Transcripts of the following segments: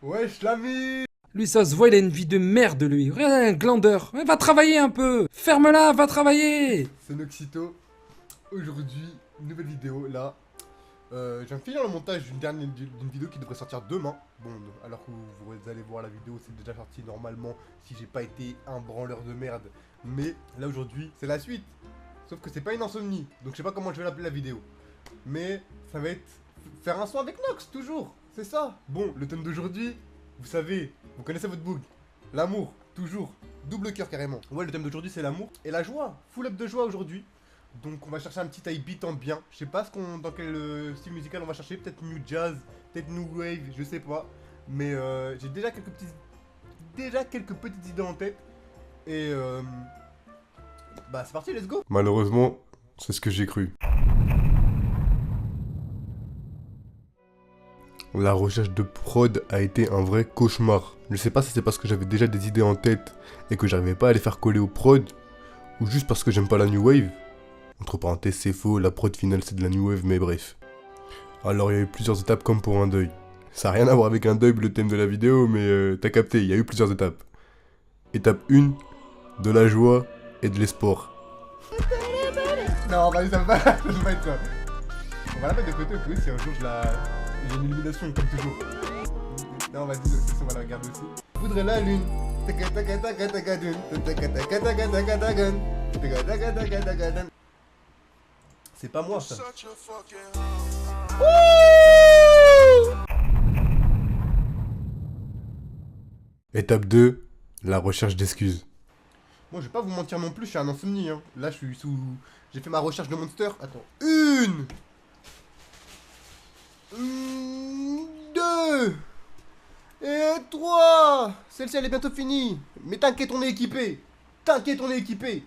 Wesh l'ami. Lui, ça se voit, il a une vie de merde, lui. Regarde, un glandeur. Ouais, va travailler un peu. Ferme-la, va travailler. C'est Noxito. Aujourd'hui, une nouvelle vidéo là. Je viens de finir le montage d'une vidéo qui devrait sortir demain. Bon, alors que vous allez voir la vidéo, c'est déjà sorti normalement si j'ai pas été un branleur de merde. Mais là aujourd'hui, c'est la suite. Sauf que c'est pas une insomnie, donc je sais pas comment je vais l'appeler la vidéo. Mais ça va être faire un son avec Nox, toujours. C'est ça. Bon, le thème d'aujourd'hui, vous savez, vous connaissez votre bug. L'amour, toujours. Double cœur carrément. Ouais, le thème d'aujourd'hui c'est l'amour et la joie. Full up de joie aujourd'hui. Donc on va chercher un petit type beat ambiant. Je sais pas dans quel style musical on va chercher. Peut-être new jazz, peut-être new wave, je sais pas. Mais j'ai déjà quelques petites idées en tête. Et bah c'est parti, let's go. Malheureusement, c'est ce que j'ai cru. La recherche de prod a été un vrai cauchemar. Je sais pas si c'est parce que j'avais déjà des idées en tête et que j'arrivais pas à les faire coller au prod, ou juste parce que j'aime pas la new wave. Entre parenthèses, c'est faux, la prod finale c'est de la new wave, mais bref. Alors il y a eu plusieurs étapes comme pour un deuil. Ça a rien à voir avec un deuil, le thème de la vidéo, mais t'as capté, il y a eu plusieurs étapes. Étape 1, de la joie et de l'espoir. Non, vas-y, ça va être ça. On va la mettre de côté au coup, si un jour j'ai une illumination comme toujours. Non, vas-y, on va la regarder aussi. Poudre la lune. C'est pas moi ça. Étape 2, la recherche d'excuses. Moi je vais pas vous mentir non plus, je suis un insomnie hein. Là je suis sous... J'ai fait ma recherche de monster. Attends. 2 et 3. Celle-ci elle est bientôt finie. Mais t'inquiète, on est équipé. T'inquiète, on est équipé.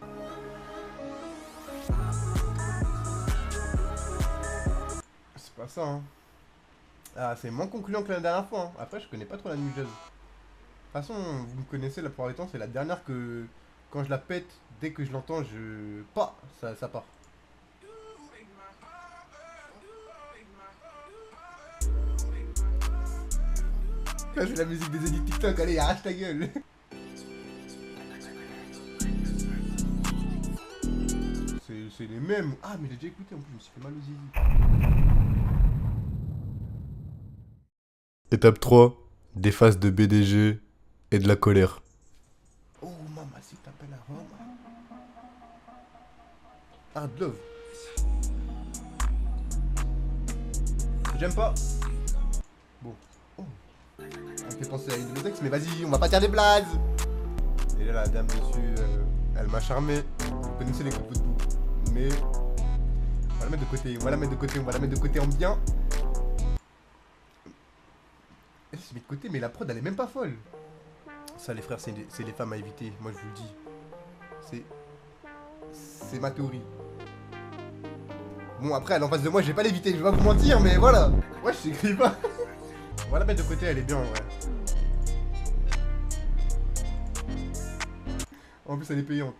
C'est pas ça hein. Ah, c'est moins concluant que la dernière fois hein. Après je connais pas trop la new jazz. De toute façon, vous me connaissez la plupart du temps, c'est la dernière que... Quand je la pète, dès que je l'entends, pas, ça part. Quand je fais la musique des edits TikTok, allez, arrache ta gueule. C'est les mêmes. Ah, mais j'ai déjà écouté, en plus, je me suis fait mal aux zizi. Étape 3, des phases de BDG et de la colère. Oh, maman, si t'appelles à Rome. Hard love. J'aime pas. Bon. Oh. Ça me fait penser à une de nos ex, mais vas-y, on va pas dire des blagues. Et là, la dame dessus, elle m'a charmé. Vous connaissez les coups de bout. Mais on va la mettre de côté, on va la mettre de côté en bien. Elle se met de côté, mais la prod elle est même pas folle. Ça les frères, c'est les femmes à éviter, moi je vous le dis. C'est ma théorie. Bon après elle est en face de moi, je vais pas l'éviter, je vais pas vous mentir, mais voilà. Ouais, je t'écris pas. On va la mettre de côté, elle est bien en vrai. En plus elle est payante.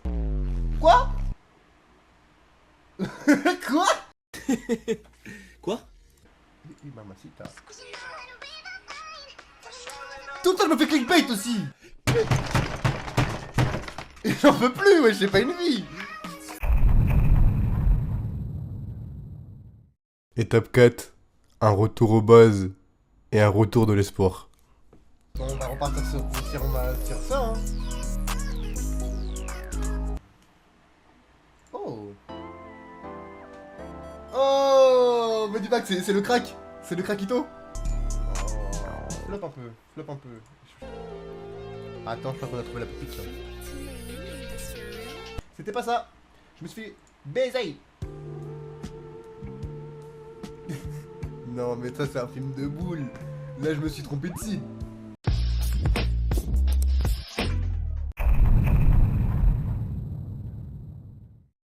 Quoi? Quoi? Quoi? Mamacita. Tout ça me fait clickbait aussi. Et j'en peux plus, ouais, j'ai pas une vie. Étape 4, un retour aux bases et un retour de l'espoir. Bon, on va repartir sur ça, hein. Oh. Oh, me dis pas que c'est le crack. C'est le craquito. Flop un peu. Attends, je crois qu'on a trouvé la pépite là. C'était pas ça. Je me suis fait baiser. Non mais ça c'est un film de boule. Là je me suis trompé de cible.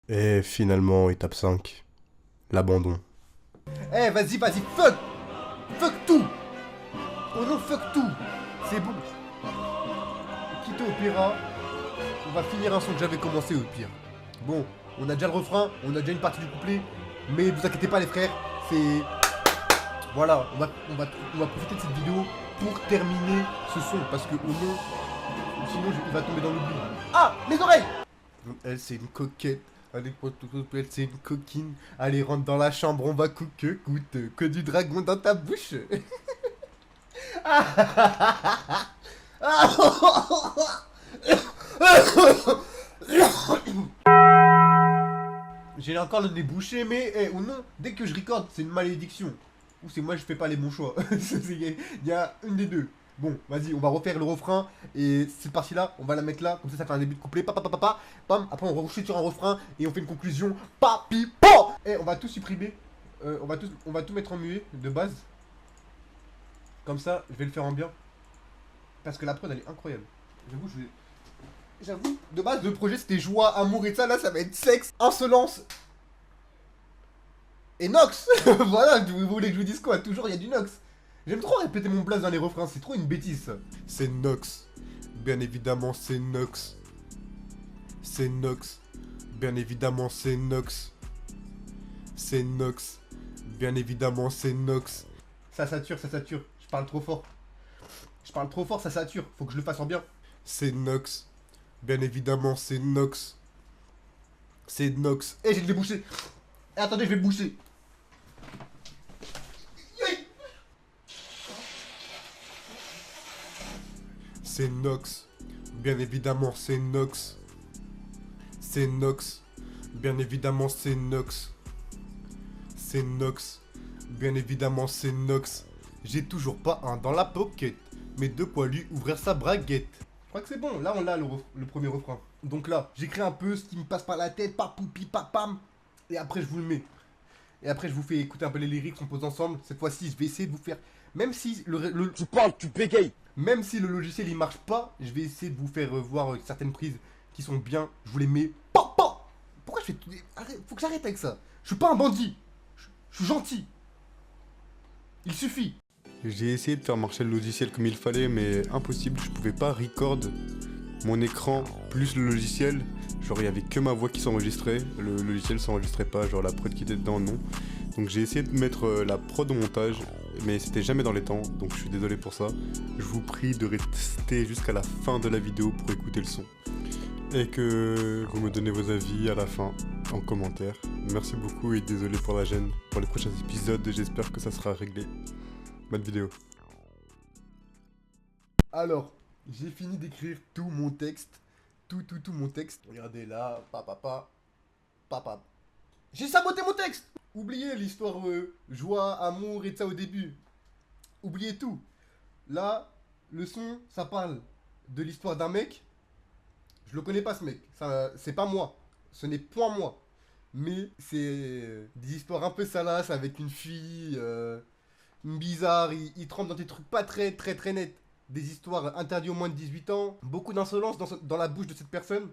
Et finalement, étape 5. L'abandon. Eh vas-y, fuck. Fuck tout. Oh non, fuck tout. C'est bon. Quitte Opéra. On va finir un son que j'avais commencé au pire. Bon, on a déjà le refrain, on a déjà une partie du couplet. Mais vous inquiétez pas les frères, c'est... Voilà, on va profiter de cette vidéo pour terminer ce son. Parce que sinon il va tomber dans l'oubli. Ah, mes oreilles! Elle, c'est une coquette. Elle, c'est une coquine. Allez, rentre dans la chambre, on va coûte que du dragon dans ta bouche. J'ai encore le nez bouché, mais ou non, dès que je recorde, c'est une malédiction. Ou c'est moi, je fais pas les bons choix. Il y a une des deux. Bon, vas-y, on va refaire le refrain. Et cette partie-là, on va la mettre là. Comme ça fait un début de couplet. Pam. Après, on va sur un refrain. Et on fait une conclusion. Papi, pam. Et on va tout supprimer. On va tout mettre en muet de base. Comme ça, je vais le faire en bien. Parce que la prod, elle est incroyable. J'avoue, de base, le projet, c'était joie, amour et ça. Là, ça va être sexe, insolence. Et Nox. Voilà, vous voulez que je vous dise quoi? Toujours, il y a du Nox. J'aime trop répéter mon blaze dans les refrains, c'est trop une bêtise ça. C'est Nox. Bien évidemment, c'est Nox. C'est Nox. Bien évidemment, c'est Nox. C'est Nox. Bien évidemment, c'est Nox. Ça sature. Je parle trop fort. Ça sature. Faut que je le fasse en bien. C'est Nox. Bien évidemment, c'est Nox. C'est Nox. Eh, j'ai de les boucher. Eh, attendez, je vais boucher. C'est Nox. Bien évidemment, c'est Nox. C'est Nox. Bien évidemment, c'est Nox. C'est Nox. Bien évidemment, c'est Nox. J'ai toujours pas un dans la pocket. Mais de quoi lui ouvrir sa braguette. Je crois que c'est bon. Là, on a le premier refrain. Donc là, j'écris un peu ce qui me passe par la tête. Papoupi, papam. Et après, je vous le mets. Et après, je vous fais écouter un peu les lyrics qu'on pose ensemble. Cette fois-ci, je vais essayer de vous faire... Même si Tu parles, tu bégayes. Même si le logiciel il marche pas, je vais essayer de vous faire voir certaines prises qui sont bien. Je vous les mets. Pourquoi je fais tout... Arrête, faut que j'arrête avec ça. Je suis pas un bandit. Je suis gentil. Il suffit. J'ai essayé de faire marcher le logiciel comme il fallait, mais impossible. Je pouvais pas record mon écran plus le logiciel. Genre il y avait que ma voix qui s'enregistrait. Le logiciel s'enregistrait pas, genre la prod qui était dedans, non. Donc j'ai essayé de mettre la prod au montage, mais c'était jamais dans les temps, donc je suis désolé pour ça. Je vous prie de rester jusqu'à la fin de la vidéo pour écouter le son. Et que vous me donnez vos avis à la fin, en commentaire. Merci beaucoup et désolé pour la gêne. Pour les prochains épisodes, j'espère que ça sera réglé. Bonne vidéo. Alors, j'ai fini d'écrire tout mon texte. Tout mon texte. Regardez là, papa. J'ai saboté mon texte. Oubliez l'histoire joie, amour et ça au début. Oubliez tout. Là, le son, ça parle de l'histoire d'un mec. Je le connais pas ce mec. C'est pas moi. Ce n'est point moi. Mais c'est des histoires un peu salaces avec une fille bizarre. Il trempe dans des trucs pas très nets. Des histoires interdites aux moins de 18 ans. Beaucoup d'insolence dans la bouche de cette personne.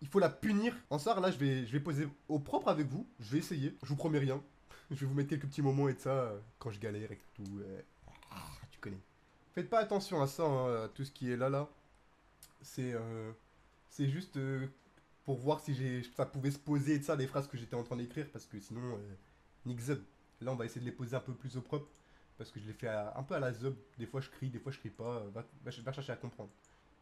Il faut la punir. En ça, là, je vais poser au propre avec vous. Je vais essayer. Je vous promets rien. Je vais vous mettre quelques petits moments et de ça quand je galère et tout. Tu connais. Faites pas attention à ça, hein, à tout ce qui est là. C'est juste pour voir si ça pouvait se poser et de ça, les phrases que j'étais en train d'écrire. Parce que sinon, nique Zub. Là, on va essayer de les poser un peu plus au propre. Parce que je les fais un peu à la Zub. Des fois, je crie, des fois, je crie pas. Va chercher à comprendre.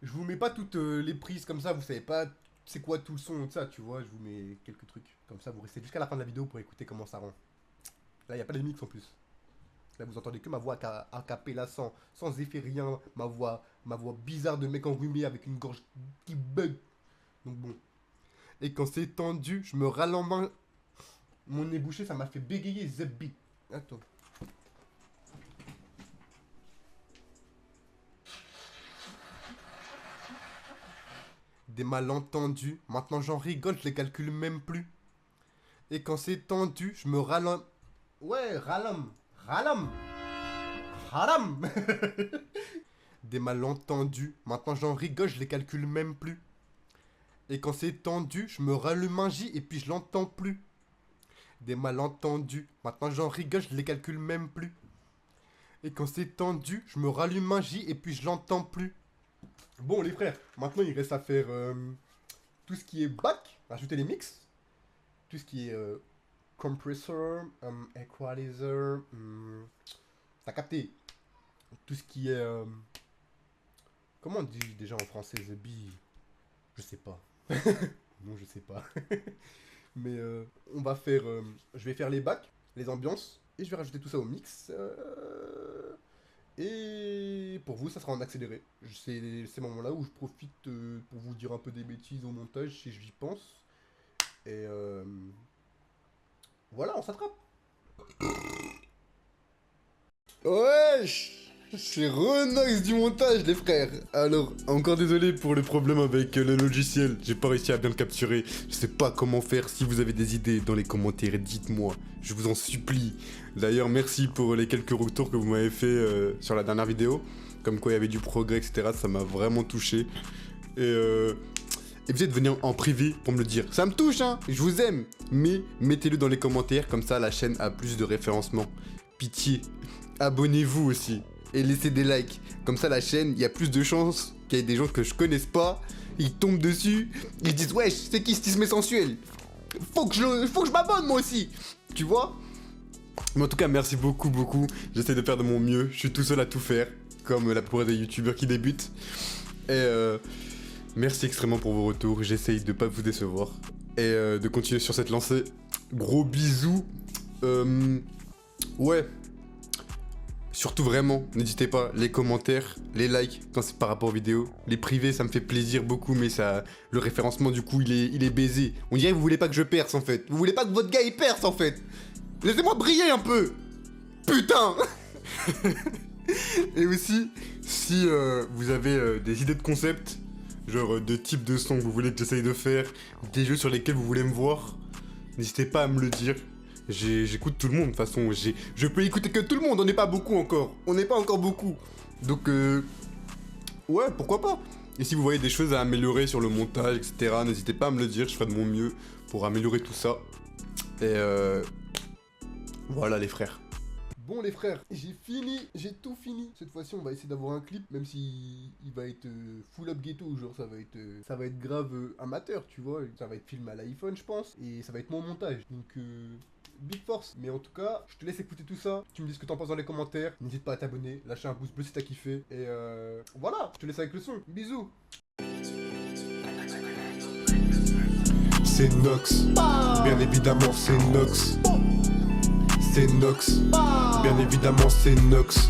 Je vous mets pas toutes les prises comme ça, vous savez pas c'est quoi tout le son et tout ça, tu vois, je vous mets quelques trucs. Comme ça, vous restez jusqu'à la fin de la vidéo pour écouter comment ça rend. Là, il n'y a pas de mix en plus. Là, vous entendez que ma voix a cappella sans effet, rien. Ma voix bizarre de mec enrhumé avec une gorge qui bug. Donc bon. Et quand c'est tendu, je me râle en main. Mon nez bouché, ça m'a fait bégayer Zebbi. Attends. Des malentendus, maintenant j'en rigole, je les calcule même plus. Et quand c'est tendu, je me rallume. Ouais, rallume. Des malentendus, maintenant j'en rigole, je les calcule même plus. Et quand c'est tendu, je me rallume un J et puis je l'entends plus. Des malentendus, maintenant j'en rigole, je les calcule même plus. Et quand c'est tendu, je me rallume un J et puis je l'entends plus. Bon les frères, maintenant il reste à faire tout ce qui est back, rajouter les mix, tout ce qui est compressor, equalizer, t'as capté, tout ce qui est... comment on dit déjà en français, the bee? Je sais pas. Non, je sais pas. Mais on va faire... je vais faire les bacs, les ambiances, et je vais rajouter tout ça au mix. Et pour vous, ça sera en accéléré. C'est ces moments-là où je profite pour vous dire un peu des bêtises au montage si j'y pense. Et voilà, on s'attrape. Wesh, c'est Renox du montage, les frères. Alors, encore désolé pour le problème avec le logiciel. J'ai pas réussi à bien le capturer. Je sais pas comment faire. Si vous avez des idées dans les commentaires, dites-moi. Je vous en supplie. D'ailleurs, merci pour les quelques retours que vous m'avez fait sur la dernière vidéo. Comme quoi il y avait du progrès, etc. Ça m'a vraiment touché. Et vous êtes venus en privé pour me le dire. Ça me touche, hein. Je vous aime. Mais mettez-le dans les commentaires. Comme ça, la chaîne a plus de référencement. Pitié. Abonnez-vous aussi. Et laissez des likes. Comme ça, la chaîne, il y a plus de chances qu'il y ait des gens que je connaisse pas. Ils tombent dessus. Ils disent, wesh, c'est qui ce Tismé sensuel? Faut que je m'abonne moi aussi. Tu vois? Mais en tout cas, merci beaucoup, beaucoup. J'essaie de faire de mon mieux. Je suis tout seul à tout faire. Comme la plupart des youtubeurs qui débutent. Et merci extrêmement pour vos retours. J'essaye de pas vous décevoir. Et de continuer sur cette lancée. Gros bisous. Ouais. Surtout vraiment, n'hésitez pas, les commentaires, les likes quand c'est par rapport aux vidéos. Les privés, ça me fait plaisir beaucoup, mais ça, le référencement du coup, il est baisé. On dirait que vous voulez pas que je perce en fait. Vous voulez pas que votre gars il perce en fait. Laissez-moi briller un peu. Putain. Et aussi, si vous avez des idées de concept, genre de type de son que vous voulez que j'essaye de faire, des jeux sur lesquels vous voulez me voir, n'hésitez pas à me le dire. J'écoute tout le monde, de toute façon, je peux écouter que tout le monde, on n'est pas beaucoup encore, on n'est pas encore beaucoup. Donc, ouais, pourquoi pas. Et si vous voyez des choses à améliorer sur le montage, etc., n'hésitez pas à me le dire, je ferai de mon mieux pour améliorer tout ça. Et voilà les frères. Bon les frères, j'ai fini, j'ai tout fini. Cette fois-ci, on va essayer d'avoir un clip, même si il va être full up ghetto, genre ça va être grave amateur, tu vois. Ça va être filmé à l'iPhone, je pense, et ça va être mon montage. Donc big force. Mais en tout cas, je te laisse écouter tout ça. Tu me dis ce que t'en penses dans les commentaires. N'hésite pas à t'abonner, lâcher un pouce bleu si t'as kiffé. Et voilà, je te laisse avec le son. Bisous. C'est Nox, bien évidemment c'est Nox. C'est Nox, bien évidemment c'est Nox.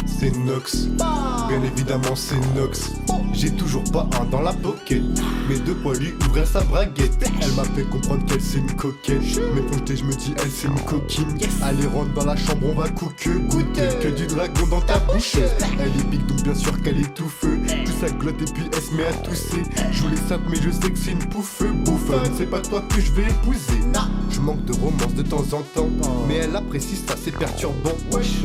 C'est Nox, bien évidemment c'est Nox. J'ai toujours pas un dans la pocket. Mes deux poils lui ouvrir sa braguette. Elle m'a fait comprendre qu'elle c'est une coquette. Mais projeté je me dis elle c'est une coquine. Allez rentre dans la chambre on va goûter que du dragon dans ta bouche. Elle est big donc bien sûr qu'elle est tout feu. Tout ça glotte et puis elle se met à tousser. Je voulais simple mais je sais que c'est une pouffe bouffonne. C'est pas toi que je vais épouser. Je manque de romance de temps en temps, mais elle apprécie ça, c'est perturbant.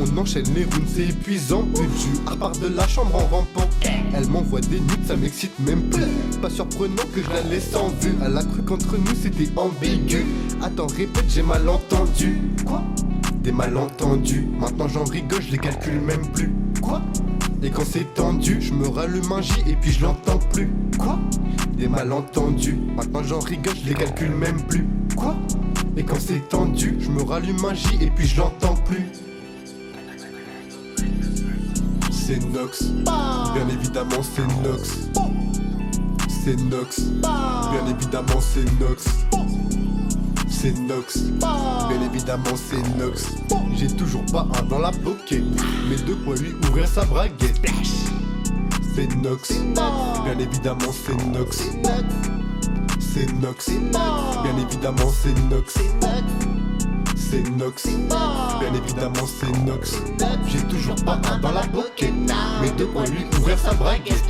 On enchaîne les rounds, c'est épuisant. Plus dur, à part de la chambre en rampant. Elle m'envoie des nudes, ça m'excite même plus. Pas surprenant que je la laisse en vue. Elle a cru qu'entre nous c'était ambigu. Attends, répète, j'ai mal entendu. Quoi? Des malentendus. Maintenant j'en rigole, je les calcule même plus. Quoi? Et quand c'est tendu, je me rallume un J et puis je l'entends plus. Quoi? Des malentendus. Maintenant j'en rigole, je les calcule même plus. Quoi? Et quand c'est tendu, je me rallume un J et puis je l'entends plus. C'est Nox, bien évidemment c'est Nox. C'est Nox, bien évidemment c'est Nox. C'est Nox, bien évidemment c'est Nox. J'ai toujours pas un dans la pocket. Mes deux poils lui ouvrir sa braguette. C'est Nox, bien évidemment c'est Nox. C'est Nox, bien évidemment c'est Nox. C'est Nox, bien évidemment c'est Nox. J'ai toujours pas un dans la pocket. Mes deux poils lui ouvrir sa braguette.